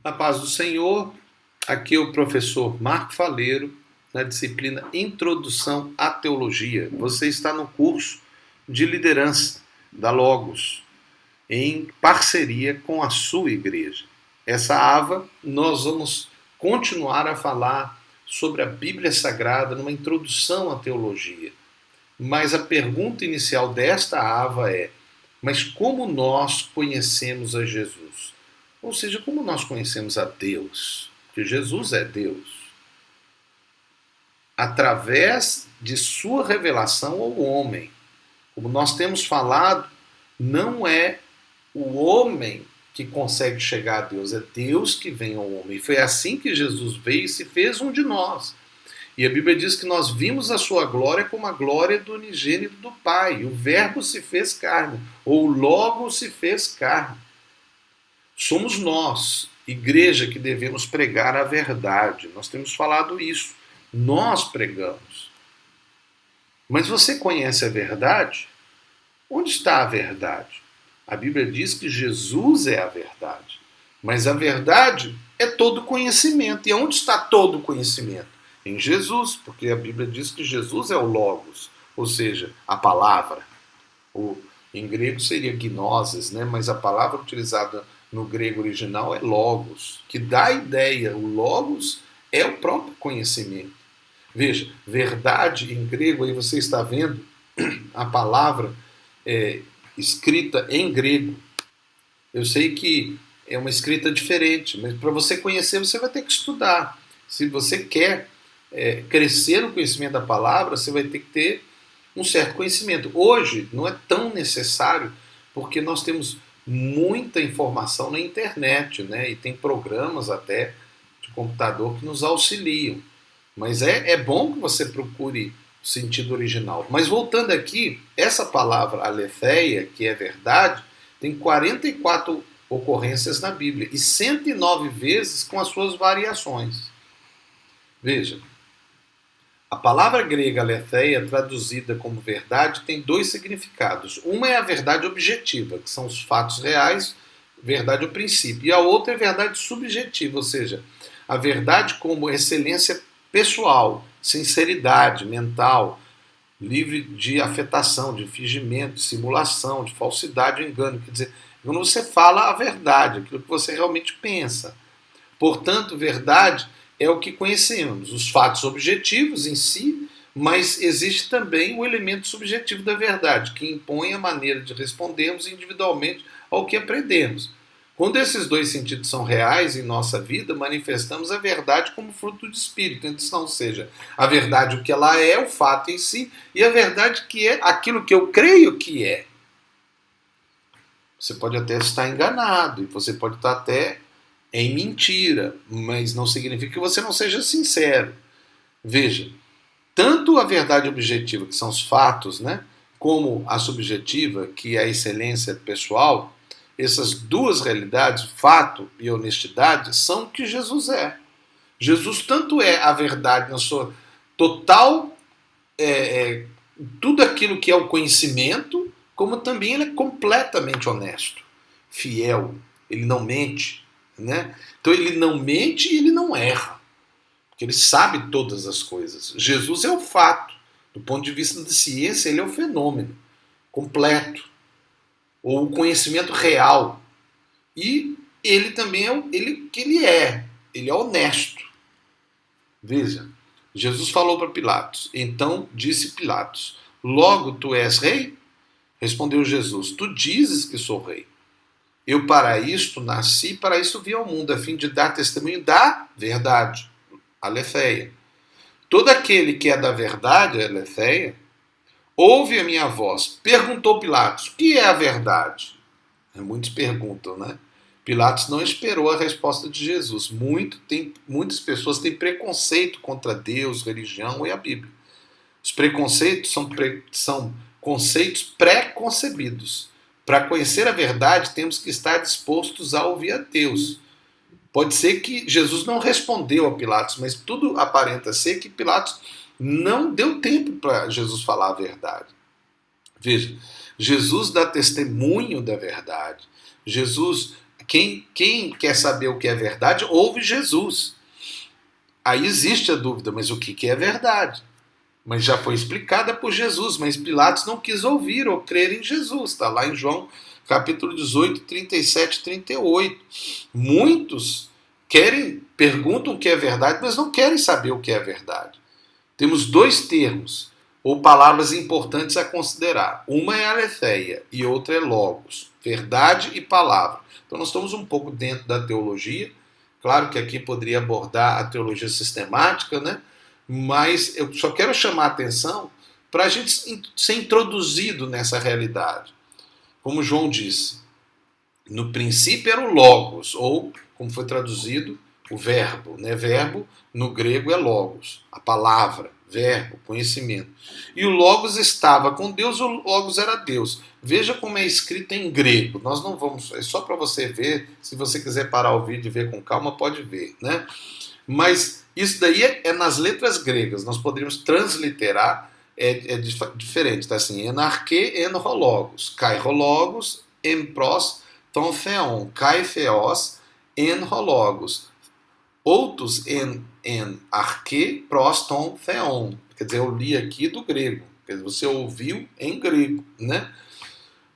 Na paz do Senhor, aqui é o professor Marco Faleiro, na disciplina Introdução à Teologia. Você está no curso de liderança da Logos, em parceria com a sua igreja. Essa AVA, nós vamos continuar a falar sobre a Bíblia Sagrada numa introdução à teologia. Mas a pergunta inicial desta AVA é: mas como nós conhecemos a Jesus? Ou seja, como nós conhecemos a Deus? Porque Jesus é Deus. Através de sua revelação ao homem. Como nós temos falado, não é o homem que consegue chegar a Deus, é Deus que vem ao homem. E foi assim que Jesus veio e se fez um de nós. E a Bíblia diz que nós vimos a sua glória como a glória do unigênito do Pai. O Verbo se fez carne, ou o Logo se fez carne. Somos nós, igreja, que devemos pregar a verdade. Nós temos falado isso. Nós pregamos. Mas você conhece a verdade? Onde está a verdade? A Bíblia diz que Jesus é a verdade. Mas a verdade é todo conhecimento. E onde está todo conhecimento? Em Jesus, porque a Bíblia diz que Jesus é o Logos, ou seja, a palavra. Em grego seria gnosis, né? Mas a palavra utilizada no grego original é Logos, que dá a ideia. O Logos é o próprio conhecimento. Veja, verdade em grego, aí você está vendo a palavra escrita em grego. Eu sei que é uma escrita diferente, mas para você conhecer, você vai ter que estudar. Se você quer crescer no conhecimento da palavra, você vai ter que ter um certo conhecimento. Hoje não é tão necessário, porque nós temos muita informação na internet, né? E tem programas até de computador que nos auxiliam. Mas é bom que você procure o sentido original. Mas voltando aqui, essa palavra aletheia, que é verdade, tem 44 ocorrências na Bíblia e 109 vezes com as suas variações. Veja, a palavra grega aletheia, traduzida como verdade, tem dois significados. Uma é a verdade objetiva, que são os fatos reais, verdade ou princípio. E a outra é a verdade subjetiva, ou seja, a verdade como excelência pessoal, sinceridade mental, livre de afetação, de fingimento, de simulação, de falsidade ou engano. Quer dizer, quando você fala a verdade, aquilo que você realmente pensa. Portanto, verdade é o que conhecemos, os fatos objetivos em si, mas existe também o elemento subjetivo da verdade, que impõe a maneira de respondermos individualmente ao que aprendemos. Quando esses dois sentidos são reais em nossa vida, manifestamos a verdade como fruto do Espírito. Então, ou seja, a verdade o que ela é, o fato em si, e a verdade que é aquilo que eu creio que é. Você pode até estar enganado, e você pode estar até em mentira, mas não significa que você não seja sincero. Veja, tanto a verdade objetiva, que são os fatos, né, como a subjetiva, que é a excelência pessoal, essas duas realidades, fato e honestidade, são o que Jesus é. Jesus tanto é a verdade na sua total, tudo aquilo que é o conhecimento, como também ele é completamente honesto, fiel, ele não mente. Né? Então ele não mente e ele não erra, porque ele sabe todas as coisas. Jesus é o fato, do ponto de vista da ciência, ele é o fenômeno completo, ou o conhecimento real. E ele também é ele é honesto. Veja, Jesus falou para Pilatos, então disse Pilatos: logo tu és rei? Respondeu Jesus: tu dizes que sou rei. Eu para isto nasci, para isto vim ao mundo, a fim de dar testemunho da verdade. Aletheia. Todo aquele que é da verdade, aletheia, ouve a minha voz. Perguntou Pilatos: o que é a verdade? Muitos perguntam, né? Pilatos não esperou a resposta de Jesus. Muitas pessoas têm preconceito contra Deus, religião e a Bíblia. Os preconceitos são conceitos pré-concebidos. Para conhecer a verdade, temos que estar dispostos a ouvir a Deus. Pode ser que Jesus não respondeu a Pilatos, mas tudo aparenta ser que Pilatos não deu tempo para Jesus falar a verdade. Veja, Jesus dá testemunho da verdade. Jesus quem quer saber o que é verdade, ouve Jesus. Aí existe a dúvida, mas o que é verdade? Mas já foi explicada por Jesus, mas Pilatos não quis ouvir ou crer em Jesus. Está lá em João capítulo 18, 37 e 38. Muitos perguntam o que é verdade, mas não querem saber o que é verdade. Temos dois termos, ou palavras importantes a considerar. Uma é aletheia e outra é logos, verdade e palavra. Então nós estamos um pouco dentro da teologia. Claro que aqui poderia abordar a teologia sistemática, né? Mas eu só quero chamar a atenção para a gente ser introduzido nessa realidade. Como João disse, no princípio era o logos, ou, como foi traduzido, o verbo. Né? Verbo, no grego, é logos, a palavra, verbo, conhecimento. E o logos estava com Deus, o logos era Deus. Veja como é escrito em grego. Nós não vamos, é só para você ver, se você quiser parar o vídeo e ver com calma, pode ver. Né? Mas isso daí é nas letras gregas. Nós poderíamos transliterar, diferente. Tá assim, enarque, enrologos, kairologos, empros, ton theon, kai theos, enrologos. Outros en arque, pros, ton theon. Quer dizer, eu li aqui do grego. Quer dizer, você ouviu em grego, né?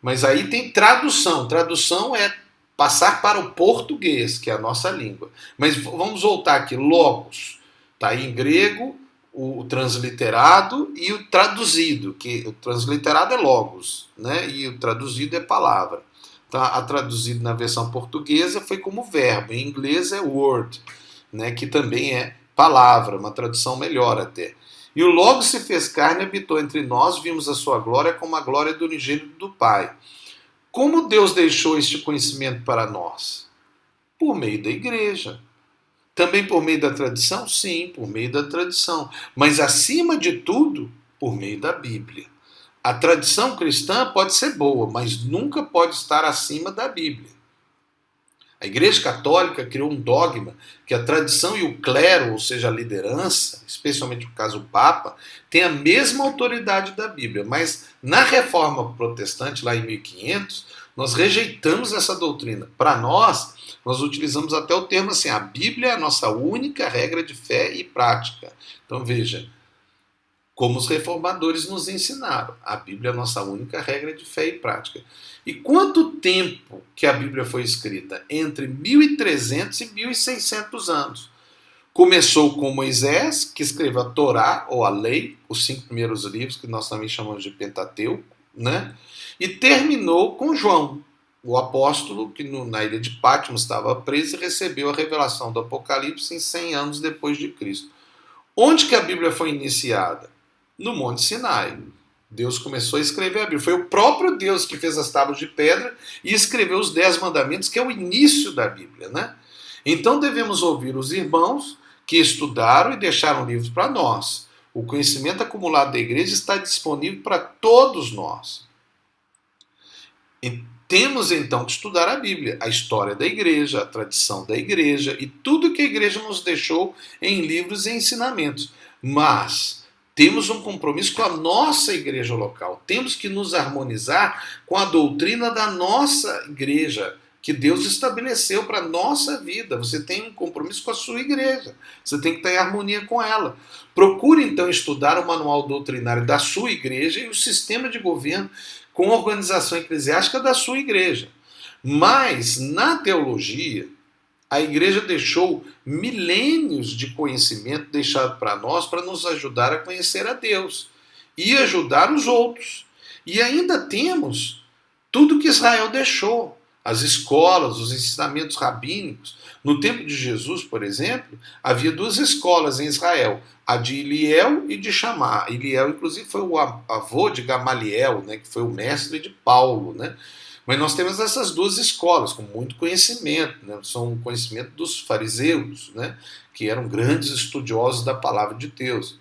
Mas aí tem tradução. Tradução é passar para o português, que é a nossa língua. Mas vamos voltar aqui. Logos. Está aí em grego, o transliterado e o traduzido. Que o transliterado é logos, né? E o traduzido é palavra. Tá? A traduzido na versão portuguesa foi como verbo. Em inglês é word, né? Que também é palavra, uma tradução melhor até. E o Logos se fez carne e habitou entre nós, vimos a sua glória como a glória do unigênito do Pai. Como Deus deixou este conhecimento para nós? Por meio da igreja. Também por meio da tradição? Sim, por meio da tradição. Mas acima de tudo, por meio da Bíblia. A tradição cristã pode ser boa, mas nunca pode estar acima da Bíblia. A Igreja Católica criou um dogma que a tradição e o clero, ou seja, a liderança, especialmente no caso o Papa, tem a mesma autoridade da Bíblia. Mas na Reforma Protestante, lá em 1500, nós rejeitamos essa doutrina. Para nós utilizamos até o termo assim, a Bíblia é a nossa única regra de fé e prática. Então veja, como os reformadores nos ensinaram, a Bíblia é a nossa única regra de fé e prática. E quanto tempo que a Bíblia foi escrita? Entre 1300 e 1600 anos. Começou com Moisés, que escreveu a Torá, ou a lei, os 5 primeiros livros, que nós também chamamos de Pentateuco, né? E terminou com João, o apóstolo, que na ilha de Patmos estava preso e recebeu a revelação do Apocalipse em 100 anos depois de Cristo. Onde que a Bíblia foi iniciada? No Monte Sinai. Deus começou a escrever a Bíblia. Foi o próprio Deus que fez as tábuas de pedra e escreveu os 10 mandamentos, que é o início da Bíblia, né? Então devemos ouvir os irmãos que estudaram e deixaram livros para nós. O conhecimento acumulado da igreja está disponível para todos nós. E temos então que estudar a Bíblia, a história da igreja, a tradição da igreja e tudo que a igreja nos deixou em livros e ensinamentos. Mas temos um compromisso com a nossa igreja local. Temos que nos harmonizar com a doutrina da nossa igreja, que Deus estabeleceu para a nossa vida. Você tem um compromisso com a sua igreja. Você tem que estar em harmonia com ela. Procure, então, estudar o manual doutrinário da sua igreja e o sistema de governo com a organização eclesiástica da sua igreja. Mas, na teologia, a igreja deixou milênios de conhecimento deixado para nós para nos ajudar a conhecer a Deus e ajudar os outros. E ainda temos tudo que Israel deixou. As escolas, os ensinamentos rabínicos. No tempo de Jesus, por exemplo, havia 2 escolas em Israel, a de Iliel e de Shammá. Iliel, inclusive, foi o avô de Gamaliel, né, que foi o mestre de Paulo, né? Mas nós temos essas 2 escolas com muito conhecimento, né? São o conhecimento dos fariseus, né? Que eram grandes estudiosos da palavra de Deus.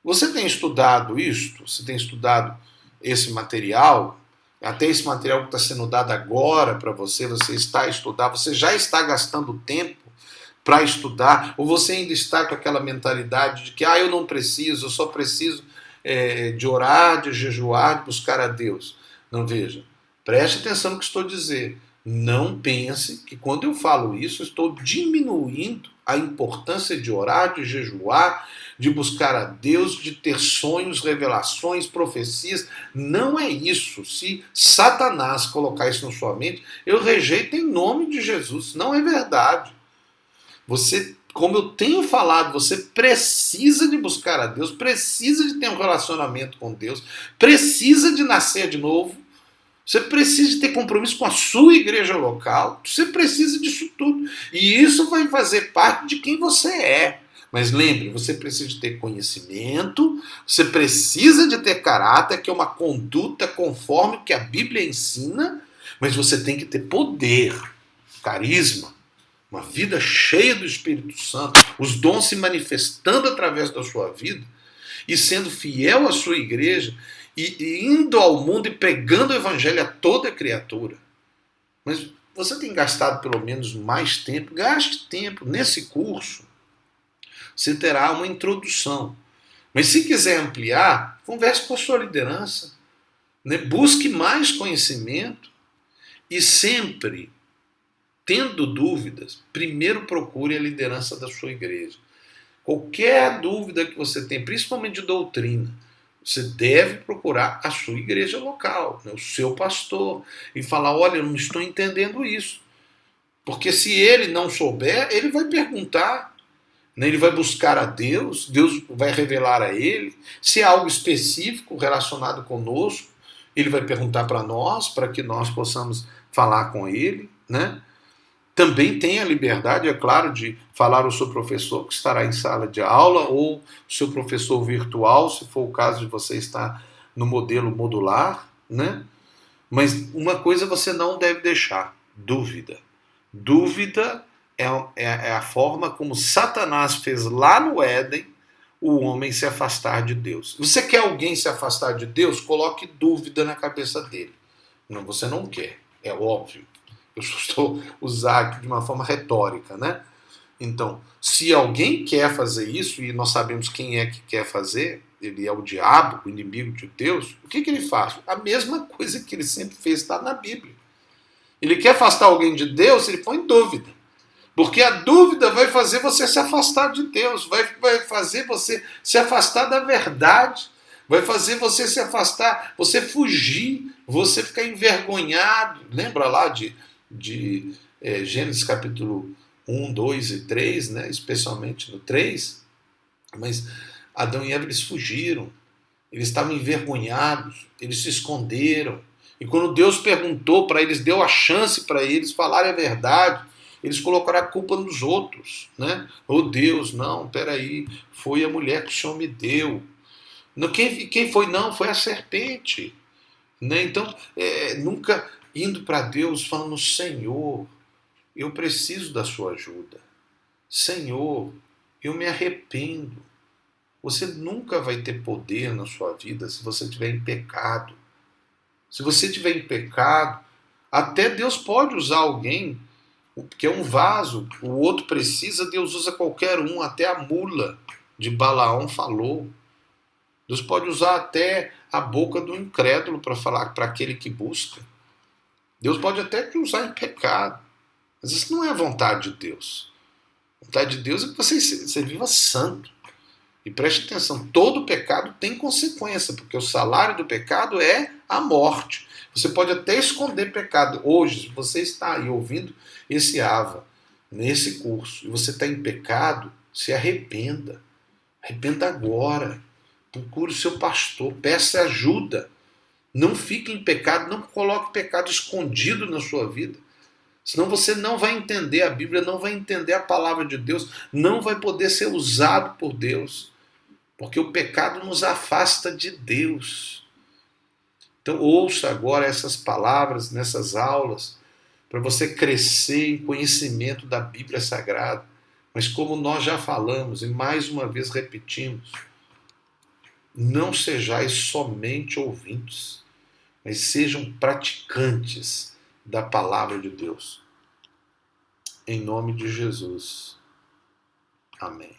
Você tem estudado isto? Você tem estudado esse material? Até esse material que está sendo dado agora para você, você está a estudar, você já está gastando tempo para estudar, ou você ainda está com aquela mentalidade de que eu não preciso, eu só preciso de orar, de jejuar, de buscar a Deus. Não, veja, preste atenção no que estou dizendo. Não pense que quando eu falo isso, eu estou diminuindo a importância de orar, de jejuar, de buscar a Deus, de ter sonhos, revelações, profecias. Não é isso. Se Satanás colocar isso na sua mente, eu rejeito em nome de Jesus. Não é verdade. Você, como eu tenho falado, você precisa de buscar a Deus, precisa de ter um relacionamento com Deus, precisa de nascer de novo, você precisa de ter compromisso com a sua igreja local, você precisa disso tudo. E isso vai fazer parte de quem você é. Mas lembre, você precisa de ter conhecimento, você precisa de ter caráter, que é uma conduta conforme o que a Bíblia ensina, mas você tem que ter poder, carisma, uma vida cheia do Espírito Santo, os dons se manifestando através da sua vida e sendo fiel à sua igreja e indo ao mundo e pregando o evangelho a toda criatura. Mas você tem gastado pelo menos mais tempo, gaste tempo nesse curso. Você terá uma introdução. Mas se quiser ampliar, converse com a sua liderança, né? Busque mais conhecimento e sempre, tendo dúvidas, primeiro procure a liderança da sua igreja. Qualquer dúvida que você tem, principalmente de doutrina, você deve procurar a sua igreja local, né, o seu pastor, e falar, olha, eu não estou entendendo isso. Porque se ele não souber, ele vai perguntar, né, ele vai buscar a Deus, Deus vai revelar a ele. Se é algo específico relacionado conosco, ele vai perguntar para nós, para que nós possamos falar com ele, né? Também tem a liberdade, é claro, de falar ao seu professor que estará em sala de aula ou o seu professor virtual, se for o caso de você estar no modelo modular, né? Mas uma coisa você não deve deixar, dúvida. Dúvida é a forma como Satanás fez lá no Éden o homem se afastar de Deus. Você quer alguém se afastar de Deus? Coloque dúvida na cabeça dele. Não, você não quer, é óbvio. Eu estou usando aqui de uma forma retórica, né? Então, se alguém quer fazer isso, e nós sabemos quem é que quer fazer, ele é o diabo, o inimigo de Deus, o que ele faz? A mesma coisa que ele sempre fez, está na Bíblia. Ele quer afastar alguém de Deus, ele põe dúvida. Porque a dúvida vai fazer você se afastar de Deus, vai fazer você se afastar da verdade, vai fazer você se afastar, você fugir, você ficar envergonhado. Lembra lá de Gênesis capítulo 1, 2 e 3, né? Especialmente no 3, mas Adão e Eva eles fugiram, eles estavam envergonhados, eles se esconderam, e quando Deus perguntou para eles, deu a chance para eles falarem a verdade, eles colocaram a culpa nos outros, né? Oh Deus, não, peraí, foi a mulher que o Senhor me deu. Quem foi? Não, foi a serpente, né? Então, nunca indo para Deus falando, Senhor, eu preciso da sua ajuda. Senhor, eu me arrependo. Você nunca vai ter poder na sua vida se você estiver em pecado. Se você estiver em pecado, até Deus pode usar alguém, que é um vaso, o outro precisa, Deus usa qualquer um, até a mula de Balaão falou. Deus pode usar até a boca do incrédulo para falar para aquele que busca. Deus pode até te usar em pecado, mas isso não é a vontade de Deus. A vontade de Deus é que você viva santo. E preste atenção, todo pecado tem consequência, porque o salário do pecado é a morte. Você pode até esconder pecado. Hoje, se você está aí ouvindo esse AVA, nesse curso, e você está em pecado, se arrependa. Arrependa agora. Procure o seu pastor, peça ajuda. Não fique em pecado, não coloque pecado escondido na sua vida. Senão você não vai entender a Bíblia, não vai entender a palavra de Deus, não vai poder ser usado por Deus. Porque o pecado nos afasta de Deus. Então ouça agora essas palavras nessas aulas, para você crescer em conhecimento da Bíblia Sagrada. Mas como nós já falamos, e mais uma vez repetimos, não sejais somente ouvintes, mas sejam praticantes da palavra de Deus. Em nome de Jesus. Amém.